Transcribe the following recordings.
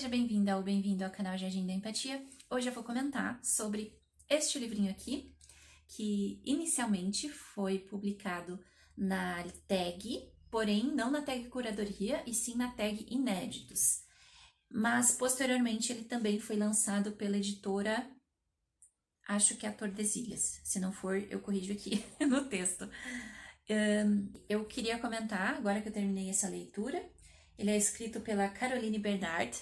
Seja bem-vinda ou bem-vindo ao canal Jardim da Empatia. Hoje eu vou comentar sobre este livrinho aqui, que inicialmente foi publicado na tag, porém não na tag curadoria, e sim na tag inéditos. Mas posteriormente ele também foi lançado pela editora, acho que é a Tordesilhas. Se não for, eu corrijo aqui no texto. Eu queria comentar, agora que eu terminei essa leitura, ele é escrito pela Caroline Bernard,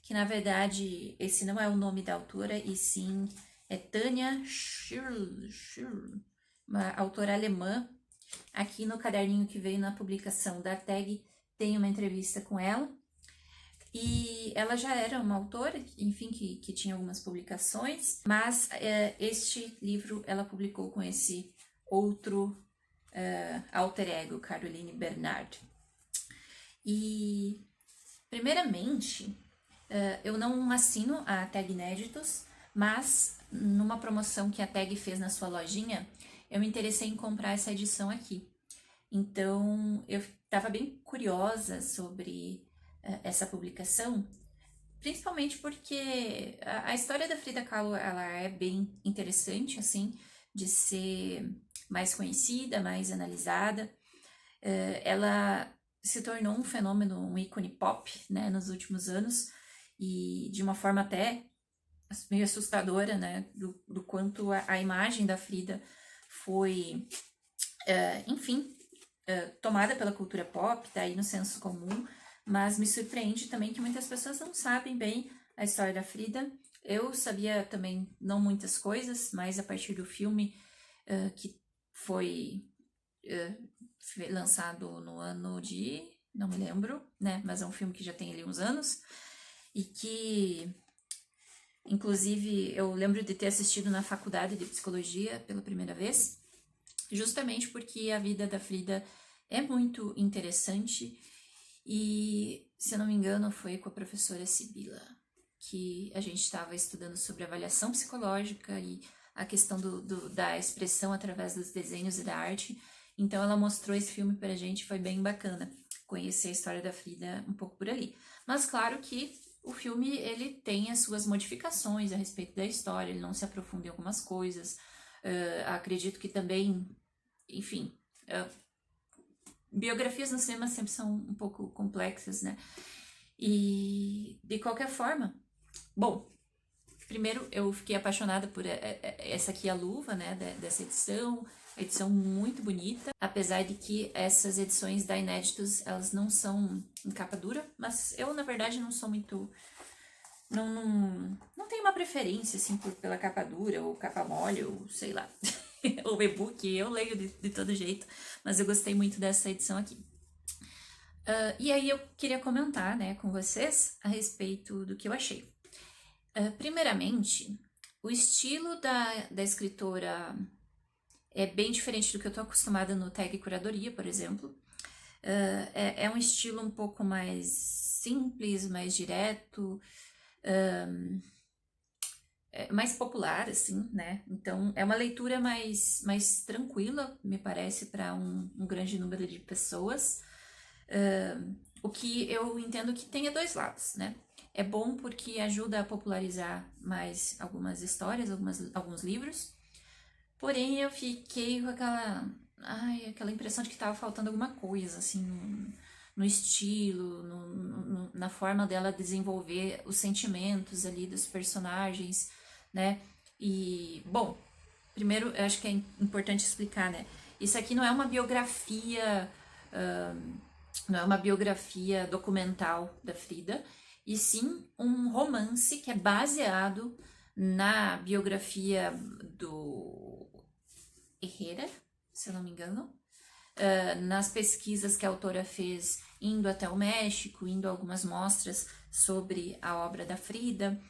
que na verdade esse não é o nome da autora, e sim é Tanja Schürrle, uma autora alemã. Aqui no caderninho que veio na publicação da tag tem uma entrevista com ela. E ela já era uma autora, enfim, que tinha algumas publicações, mas este livro ela publicou com esse outro alter ego, Caroline Bernard. E, primeiramente, eu não assino a tag Inéditos, mas numa promoção que a tag fez na sua lojinha, eu me interessei em comprar essa edição aqui. Então, eu estava bem curiosa sobre essa publicação, principalmente porque a história da Frida Kahlo, ela é bem interessante, assim, de ser mais conhecida, mais analisada. Ela se tornou um fenômeno, um ícone pop, né, nos últimos anos, e de uma forma até meio assustadora, né, do quanto a imagem da Frida foi, enfim, tomada pela cultura pop, tá aí no senso comum, mas me surpreende também que muitas pessoas não sabem bem a história da Frida. Eu sabia também não muitas coisas, mas a partir do filme que foi lançado no ano de... não me lembro, né? Mas é um filme que já tem ali uns anos. E que, inclusive, eu lembro de ter assistido na faculdade de psicologia pela primeira vez. Justamente porque a vida da Frida é muito interessante. E, se eu não me engano, foi com a professora Sibila que a gente estava estudando sobre avaliação psicológica e a questão da expressão através dos desenhos e da arte. Então ela mostrou esse filme pra gente, foi bem bacana conhecer a história da Frida um pouco por ali. Mas claro que o filme, ele tem as suas modificações a respeito da história, ele não se aprofunda em algumas coisas. Acredito que também, enfim, biografias no cinema sempre são um pouco complexas, né? E, de qualquer forma, bom, primeiro eu fiquei apaixonada por essa aqui, a luva, né, dessa edição muito bonita, apesar de que essas edições da Inéditos, elas não são em capa dura, mas eu, na verdade, não sou muito... Não tenho uma preferência, assim, pela capa dura, ou capa mole, ou sei lá, ou e-book, eu leio de todo jeito, mas eu gostei muito dessa edição aqui. E aí eu queria comentar, né, com vocês a respeito do que eu achei. Primeiramente, o estilo da escritora é bem diferente do que eu tô acostumada no tag curadoria, por exemplo. É um estilo um pouco mais simples, mais direto, mais popular, assim, né? Então, é uma leitura mais tranquila, me parece, para um grande número de pessoas. O que eu entendo que tenha dois lados, né? É bom porque ajuda a popularizar mais algumas histórias, alguns livros. Porém, eu fiquei com aquela impressão de que estava faltando alguma coisa, assim, no estilo, na forma dela desenvolver os sentimentos ali dos personagens, né? E, bom, primeiro, eu acho que é importante explicar, né? Isso aqui não é uma biografia... não é uma biografia documental da Frida, e sim um romance que é baseado na biografia do Herrera, se eu não me engano, nas pesquisas que a autora fez indo até o México, indo a algumas mostras sobre a obra da Frida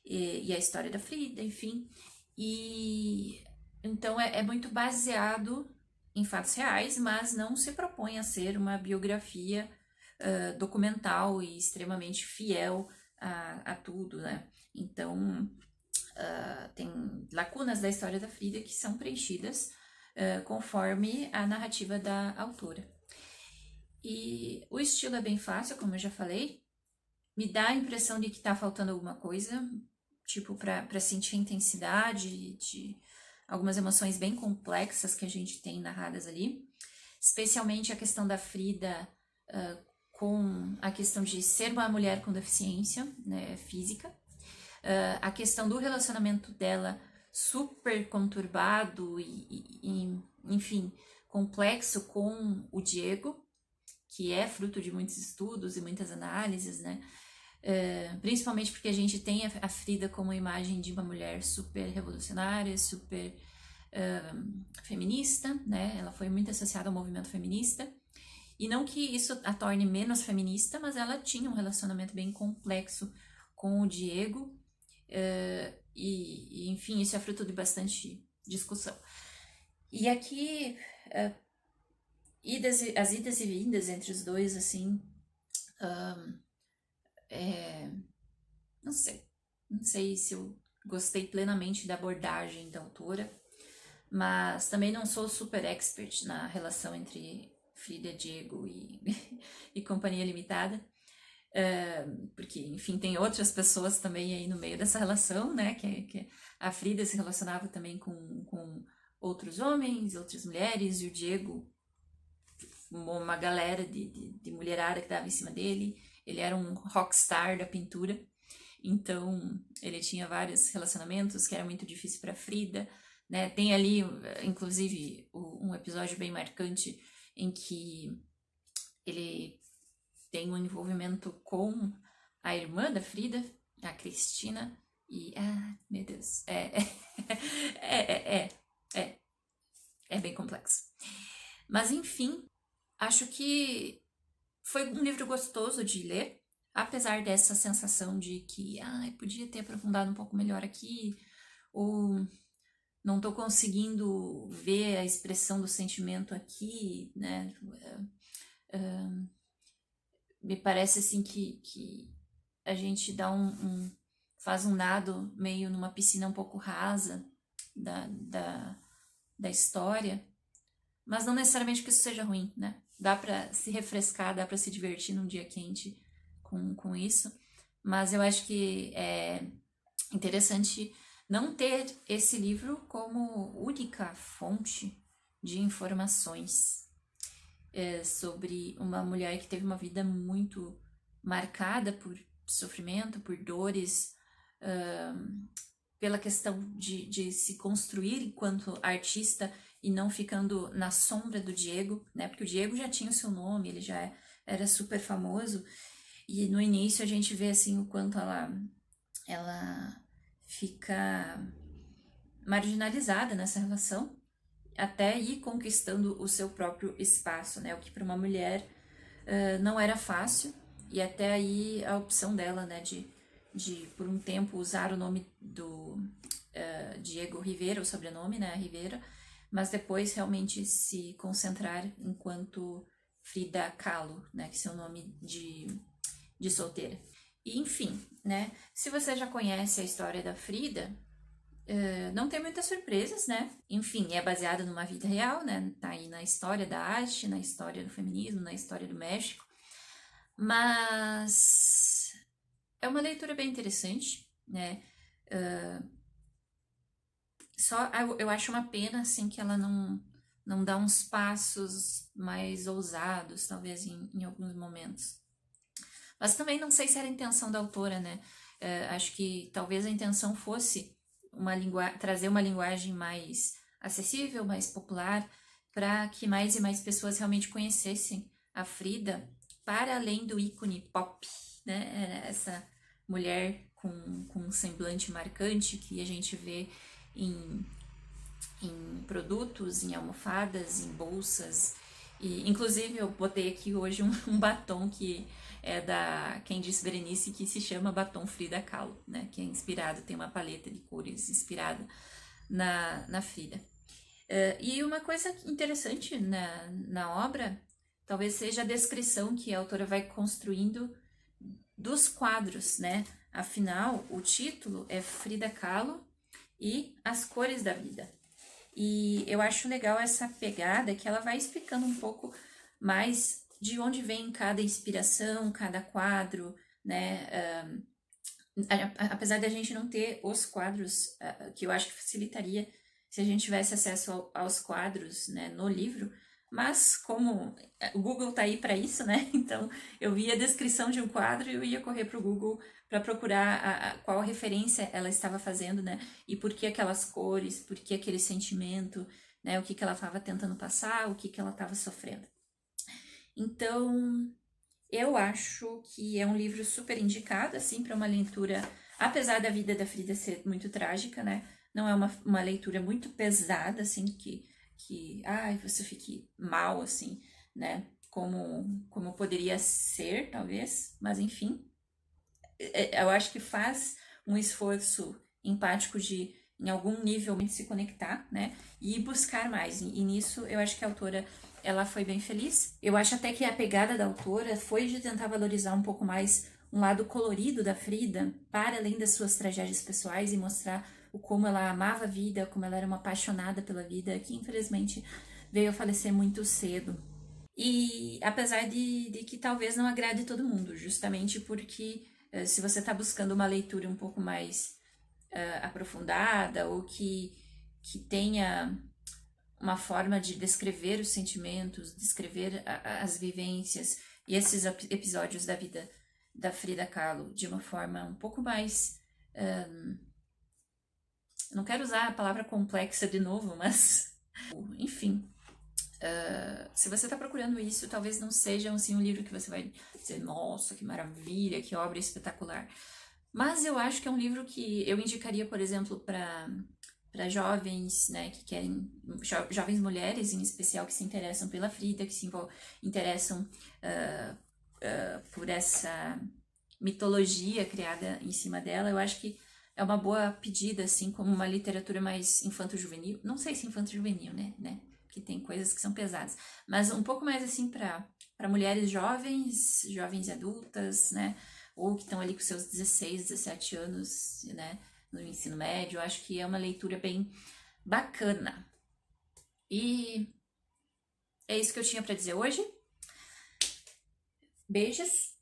e a história da Frida, enfim. E então é muito baseado em fatos reais, mas não se propõe a ser uma biografia documental e extremamente fiel a tudo, né? Então, tem lacunas da história da Frida que são preenchidas conforme a narrativa da autora. E o estilo é bem fácil, como eu já falei, me dá a impressão de que tá faltando alguma coisa, tipo, pra sentir a intensidade de algumas emoções bem complexas que a gente tem narradas ali, especialmente a questão da Frida com a questão de ser uma mulher com deficiência, né, física, a questão do relacionamento dela super conturbado e, enfim, complexo com o Diego, que é fruto de muitos estudos e muitas análises, né? Principalmente porque a gente tem a Frida como imagem de uma mulher super revolucionária, super feminista, né? Ela foi muito associada ao movimento feminista. E não que isso a torne menos feminista, mas ela tinha um relacionamento bem complexo com o Diego. Enfim, isso é fruto de bastante discussão. E aqui, as idas e vindas entre os dois, assim, não sei se eu gostei plenamente da abordagem da autora, mas também não sou super expert na relação entre Frida, Diego e Companhia Limitada, porque, enfim, tem outras pessoas também aí no meio dessa relação, né, que a Frida se relacionava também com outros homens, outras mulheres, e o Diego, uma galera de mulherada que dava em cima dele, ele era um rockstar da pintura, então ele tinha vários relacionamentos que era muito difícil para Frida, né? Tem ali, inclusive, um episódio bem marcante em que ele tem um envolvimento com a irmã da Frida, a Cristina, e, meu Deus, é bem complexo. Mas, enfim, acho que foi um livro gostoso de ler, apesar dessa sensação de que, podia ter aprofundado um pouco melhor aqui, ou não tô conseguindo ver a expressão do sentimento aqui, né? Me parece assim que a gente dá faz um nado meio numa piscina um pouco rasa da história, mas não necessariamente que isso seja ruim, né? Dá pra se refrescar, dá pra se divertir num dia quente com isso, mas eu acho que é interessante não ter esse livro como única fonte de informações sobre uma mulher que teve uma vida muito marcada por sofrimento, por dores, pela questão de se construir enquanto artista e não ficando na sombra do Diego, né? Porque o Diego já tinha o seu nome, ele já era super famoso, e no início a gente vê assim o quanto ela fica marginalizada nessa relação, até ir conquistando o seu próprio espaço, né? O que para uma mulher não era fácil, e até aí a opção dela, né, de por um tempo usar o nome do Diego Rivera, o sobrenome, né, Rivera, mas depois realmente se concentrar enquanto Frida Kahlo, né, que é seu nome de solteira. E, enfim, né, se você já conhece a história da Frida, não tem muitas surpresas, né? Enfim, é baseada numa vida real, né? Tá aí na história da arte, na história do feminismo, na história do México. Mas é uma leitura bem interessante, né? Só eu acho uma pena, assim, que ela não dá uns passos mais ousados, talvez, em alguns momentos. Mas também não sei se era a intenção da autora, né? Acho que talvez a intenção fosse trazer uma linguagem mais acessível, mais popular, para que mais e mais pessoas realmente conhecessem a Frida, para além do ícone pop, né? Essa mulher com um semblante marcante que a gente vê em produtos, em almofadas, em bolsas. E, inclusive, eu botei aqui hoje um batom que é da Candice Berenice, que se chama Batom Frida Kahlo, né? Que é inspirado, tem uma paleta de cores inspirada na Frida. E uma coisa interessante na obra, talvez seja a descrição que a autora vai construindo dos quadros, né? Afinal, o título é Frida Kahlo e as cores da vida. E eu acho legal essa pegada que ela vai explicando um pouco mais de onde vem cada inspiração, cada quadro, né? Apesar da gente não ter os quadros, que eu acho que facilitaria se a gente tivesse acesso aos quadros, né, no livro, mas como o Google tá aí para isso, né? Então eu via a descrição de um quadro e eu ia correr para o Google para procurar qual referência ela estava fazendo, né? E por que aquelas cores, por que aquele sentimento, né? O que ela estava tentando passar, o que ela estava sofrendo. Então, eu acho que é um livro super indicado, assim, para uma leitura, apesar da vida da Frida ser muito trágica, né? Não é uma leitura muito pesada, assim, ai, você fique mal, assim, né? Como poderia ser, talvez, mas enfim. Eu acho que faz um esforço empático de, em algum nível, se conectar, né? E buscar mais. E nisso, eu acho que a autora ela foi bem feliz. Eu acho até que a pegada da autora foi de tentar valorizar um pouco mais um lado colorido da Frida, para além das suas tragédias pessoais, e mostrar o como ela amava a vida, como ela era uma apaixonada pela vida, que infelizmente veio a falecer muito cedo. E apesar de que talvez não agrade todo mundo, justamente porque se você está buscando uma leitura um pouco mais aprofundada ou que tenha uma forma de descrever os sentimentos, descrever as vivências e esses episódios da vida da Frida Kahlo de uma forma um pouco mais... não quero usar a palavra complexa de novo, mas... enfim, se você está procurando isso, talvez não seja assim, um livro que você vai dizer, nossa, que maravilha, que obra espetacular. Mas eu acho que é um livro que eu indicaria, por exemplo, para jovens, né, que querem, jovens mulheres em especial, que se interessam pela Frida, que se interessam por essa mitologia criada em cima dela. Eu acho que é uma boa pedida, assim, como uma literatura mais infanto-juvenil. Não sei se infanto-juvenil, né? Que tem coisas que são pesadas. Mas um pouco mais, assim, para mulheres jovens e adultas, né? Ou que estão ali com seus 16, 17 anos, né? No ensino médio. Eu acho que é uma leitura bem bacana. E é isso que eu tinha para dizer hoje. Beijos.